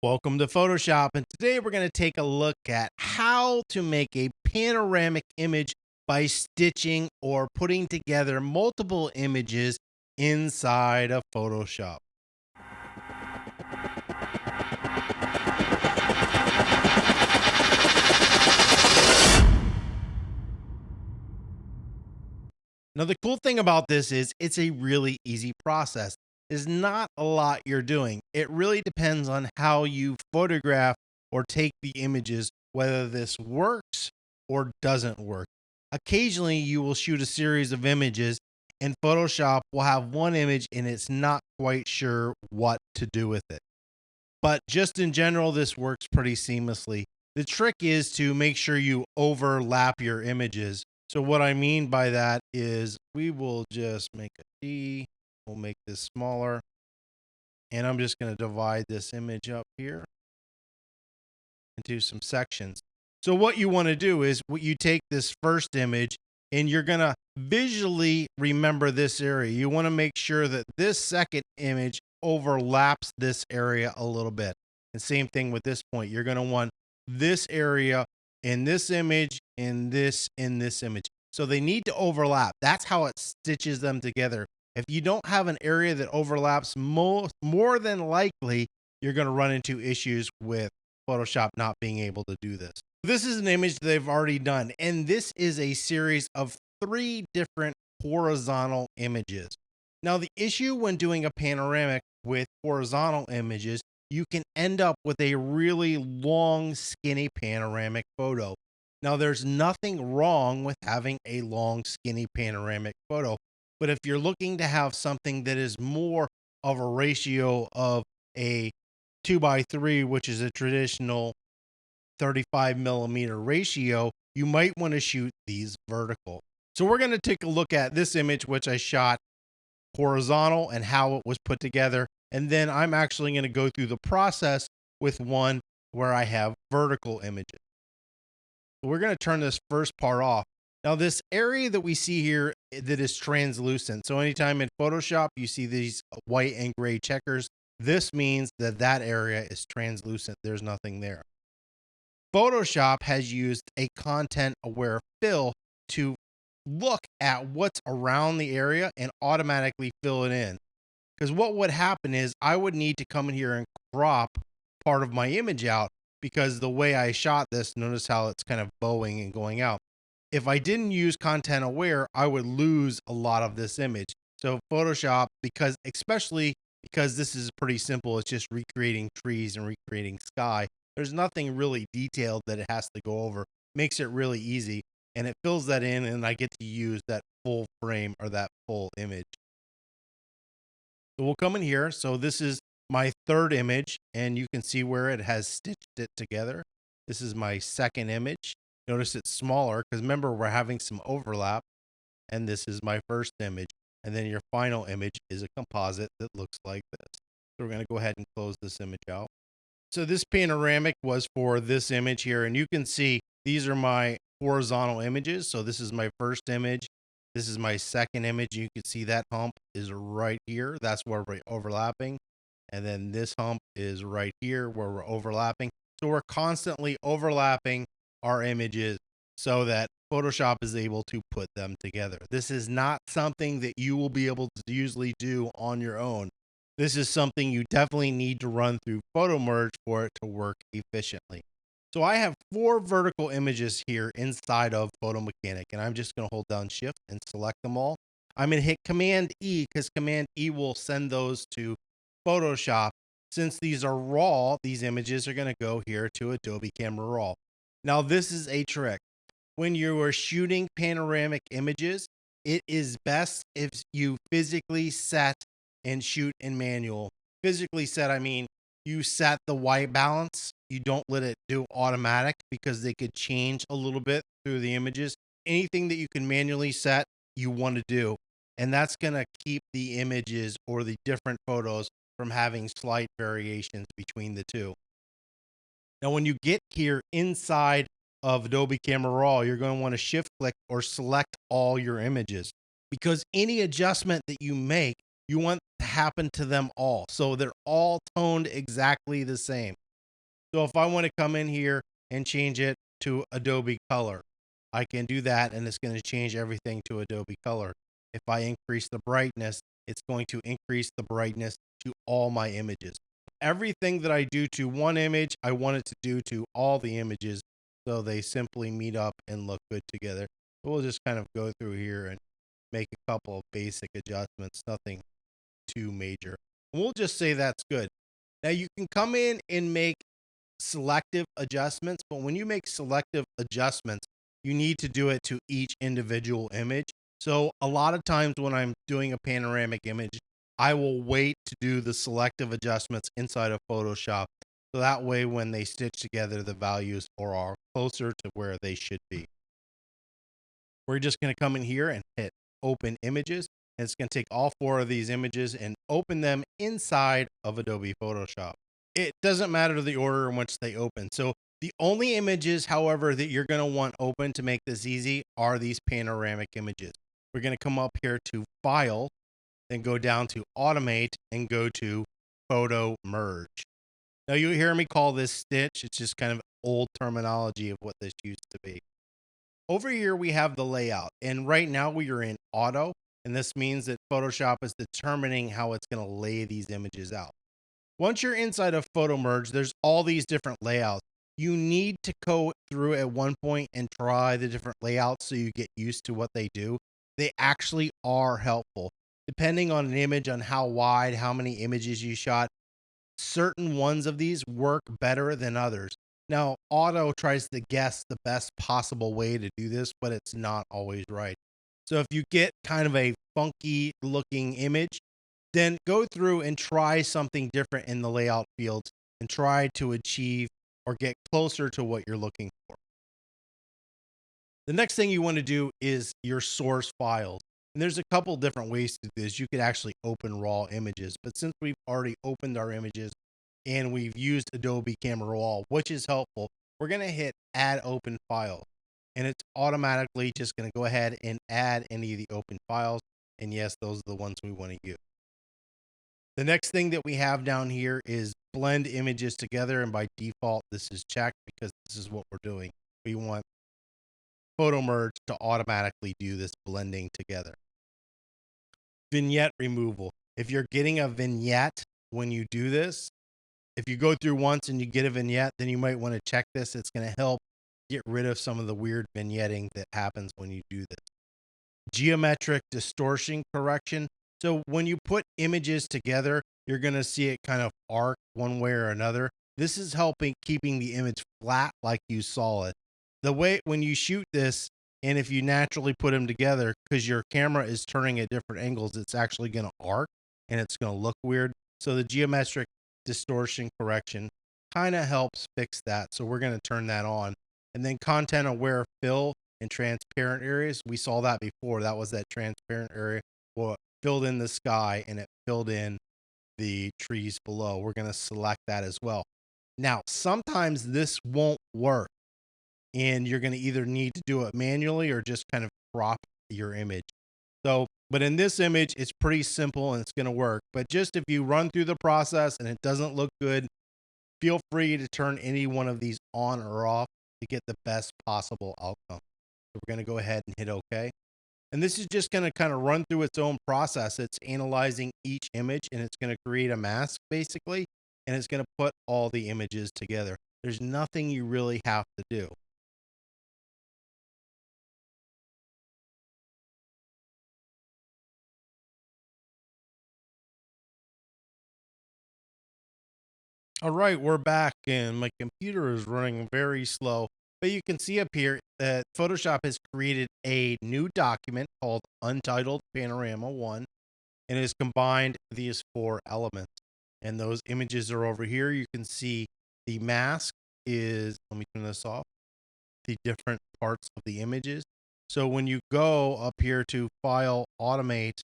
Welcome to Photoshop, and today we're going to take a look at how to make a panoramic image by stitching or putting together multiple images inside of Photoshop. Now, the cool thing about this is it's a really easy process. There's not a lot you're doing. It really depends on how you photograph or take the images, whether this works or doesn't work. Occasionally, you will shoot a series of images, and Photoshop will have one image and it's not quite sure what to do with it. But just in general, this works pretty seamlessly. The trick is to make sure you overlap your images. So what I mean by that is we will just make a D, we'll make this smaller, and I'm just going to divide this image up here into some sections. So what you want to do is you take this first image and you're going to visually remember this area. You want to make sure that this second image overlaps this area a little bit. And same thing with this point. You're going to want this area in this image and this in this image. So they need to overlap. That's how it stitches them together. If you don't have an area that overlaps, more than likely you're going to run into issues with Photoshop not being able to do this. This is an image they've already done, and this is a series of 3 different horizontal images. Now, the issue when doing a panoramic with horizontal images, you can end up with a really long, skinny panoramic photo. Now, there's nothing wrong with having a long, skinny panoramic photo, but if you're looking to have something that is more of a ratio of a 2:3, which is a traditional 35 millimeter ratio, you might want to shoot these vertical. So we're going to take a look at this image, which I shot horizontal and how it was put together. And then I'm actually going to go through the process with one where I have vertical images. So we're going to turn this first part off. Now, this area that we see here that is translucent. So anytime in Photoshop, you see these white and gray checkers, this means that that area is translucent. There's nothing there. Photoshop has used a content aware fill to look at what's around the area and automatically fill it in. Because what would happen is I would need to come in here and crop part of my image out because the way I shot this, notice how it's kind of bowing and going out. If I didn't use content aware, I would lose a lot of this image. So Photoshop, especially because this is pretty simple, it's just recreating trees and recreating sky. There's nothing really detailed that it has to go over. Makes it really easy, and it fills that in, and I get to use that full frame or that full image. So we'll come in here. So this is my third image, and you can see where it has stitched it together. This is my second image. Notice it's smaller because remember, we're having some overlap. And this is my first image. And then your final image is a composite that looks like this. So we're going to go ahead and close this image out. So this panoramic was for this image here, and you can see these are my horizontal images. So this is my first image. This is my second image. You can see that hump is right here. That's where we're overlapping. And then this hump is right here where we're overlapping. So we're constantly overlapping our images so that Photoshop is able to put them together. This is not something that you will be able to usually do on your own. This is something you definitely need to run through Photomerge for it to work efficiently. So I have 4 vertical images here inside of Photo Mechanic, and I'm just going to hold down Shift and select them all. I'm going to hit Command E because Command E will send those to Photoshop. Since these are raw, these images are going to go here to Adobe Camera Raw. Now, this is a trick. When you are shooting panoramic images, it is best if you physically set and shoot in manual. Physically set, I mean, you set the white balance. You don't let it do automatic because they could change a little bit through the images. Anything that you can manually set, you want to do. And that's going to keep the images or the different photos from having slight variations between the two. Now, when you get here inside of Adobe Camera Raw, you're going to want to shift click or select all your images because any adjustment that you make, you want to happen to them all. So they're all toned exactly the same. So if I want to come in here and change it to Adobe Color, I can do that and it's going to change everything to Adobe Color. If I increase the brightness, it's going to increase the brightness to all my images. Everything that I do to one image, I want it to do to all the images so they simply meet up and look good together. We'll just kind of go through here and make a couple of basic adjustments, nothing too major. And we'll just say that's good. Now you can come in and make selective adjustments, but when you make selective adjustments, you need to do it to each individual image. So a lot of times when I'm doing a panoramic image, I will wait to do the selective adjustments inside of Photoshop. So that way, when they stitch together, the values are closer to where they should be. We're just going to come in here and hit open images. And it's going to take all 4 of these images and open them inside of Adobe Photoshop. It doesn't matter the order in which they open. So the only images, however, that you're going to want open to make this easy are these panoramic images. We're going to come up here to File, then go down to Automate and go to Photomerge. Now you hear me call this stitch. It's just kind of old terminology of what this used to be. Over here we have the layout, and right now we are in auto, and this means that Photoshop is determining how it's going to lay these images out. Once you're inside of Photomerge, there's all these different layouts. You need to go through at one point and try the different layouts so you get used to what they do. They actually are helpful. Depending on an image, on how wide, how many images you shot, certain ones of these work better than others. Now, auto tries to guess the best possible way to do this, but it's not always right. So if you get kind of a funky looking image, then go through and try something different in the layout fields and try to achieve or get closer to what you're looking for. The next thing you want to do is your source files. And there's a couple different ways to do this. You could actually open raw images, but since we've already opened our images and we've used Adobe Camera Raw, which is helpful, we're going to hit add open file. And it's automatically just going to go ahead and add any of the open files. And yes, those are the ones we want to use. The next thing that we have down here is blend images together. And by default, this is checked because this is what we're doing. We want Photomerge to automatically do this blending together. Vignette removal. If you're getting a vignette when you do this, if you go through once and you get a vignette, then you might want to check this. It's going to help get rid of some of the weird vignetting that happens when you do this. Geometric distortion correction. So when you put images together, you're going to see it kind of arc one way or another. This is helping keeping the image flat like you saw it. The way when you shoot this, and if you naturally put them together, because your camera is turning at different angles, it's actually going to arc and it's going to look weird. So the geometric distortion correction kind of helps fix that. So we're going to turn that on. And then content aware fill and transparent areas. We saw that before. That was that transparent area. Well, it filled in the sky and it filled in the trees below. We're going to select that as well. Now, sometimes this won't work, and you're going to either need to do it manually or just kind of crop your image. So, but in this image, it's pretty simple and it's going to work. But just if you run through the process and it doesn't look good, feel free to turn any one of these on or off to get the best possible outcome. So we're going to go ahead and hit OK. And this is just going to kind of run through its own process. It's analyzing each image and it's going to create a mask basically, and it's going to put all the images together. There's nothing you really have to do. All right, we're back and my computer is running very slow, but you can see up here that Photoshop has created a new document called Untitled Panorama 1 and has combined these 4 elements. And those images are over here. You can see the mask is, let me turn this off, the different parts of the images. So when you go up here to File, Automate,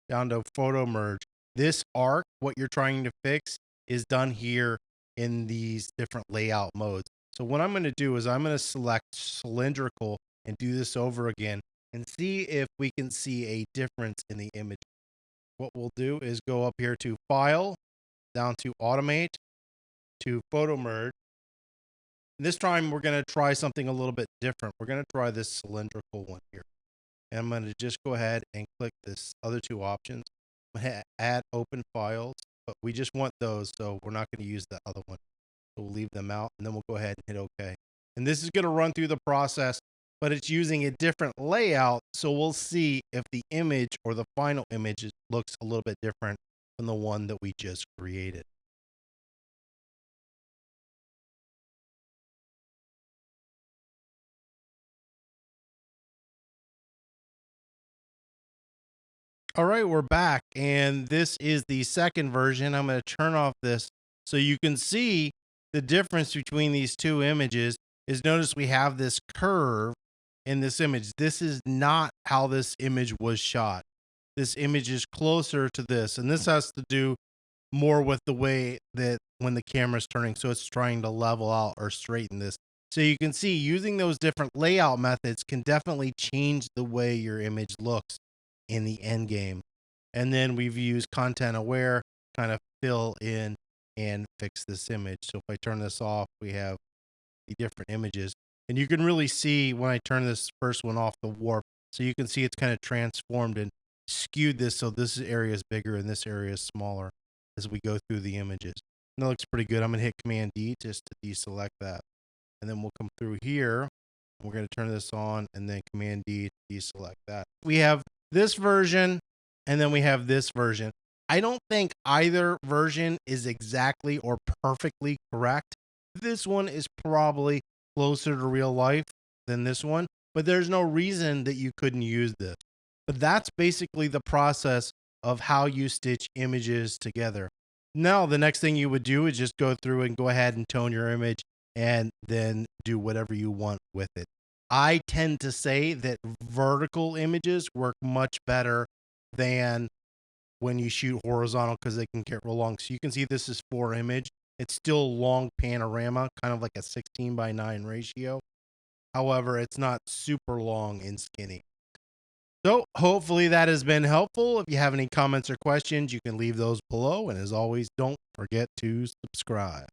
down to Photomerge, this arc, what you're trying to fix, is done here in these different layout modes. So what I'm going to do is I'm going to select cylindrical and do this over again and see if we can see a difference in the image. What we'll do is go up here to File, down to Automate, to Photomerge, This time we're going to try something a little bit different. We're going to try this cylindrical one here. And I'm going to just go ahead and click this other two options. I'm going to add open files, but we just want those, so we're not going to use the other one. So we'll leave them out, and then we'll go ahead and hit OK. And this is going to run through the process, but it's using a different layout, so we'll see if the image or the final image looks a little bit different from the one that we just created. All right, we're back, and this is the second version. I'm going to turn off this so you can see the difference between these two images. Is notice we have this curve in this image. This is not how this image was shot. This image is closer to this, and this has to do more with the way that when the camera's turning, so it's trying to level out or straighten this. So you can see using those different layout methods can definitely change the way your image looks in the end game. And then we've used content aware kind of fill in and fix this image. So if I turn this off, we have the different images, and you can really see when I turn this first one off, the warp. So you can see it's kind of transformed and skewed this, so this area is bigger and this area is smaller as we go through the images. And that looks pretty good. I'm going to hit Command D just to deselect that. And then we'll come through here. We're going to turn this on and then Command D to deselect that. We have this version and then we have this version. I don't think either version is exactly or perfectly correct. This one is probably closer to real life than this one, but there's no reason that you couldn't use this. But that's basically the process of how you stitch images together. Now, the next thing you would do is just go through and go ahead and tone your image and then do whatever you want with it. I tend to say that vertical images work much better than when you shoot horizontal because they can get real long. So you can see this is 4 image. It's still long panorama, kind of like a 16:9 ratio. However, it's not super long and skinny. So hopefully that has been helpful. If you have any comments or questions, you can leave those below. And as always, don't forget to subscribe.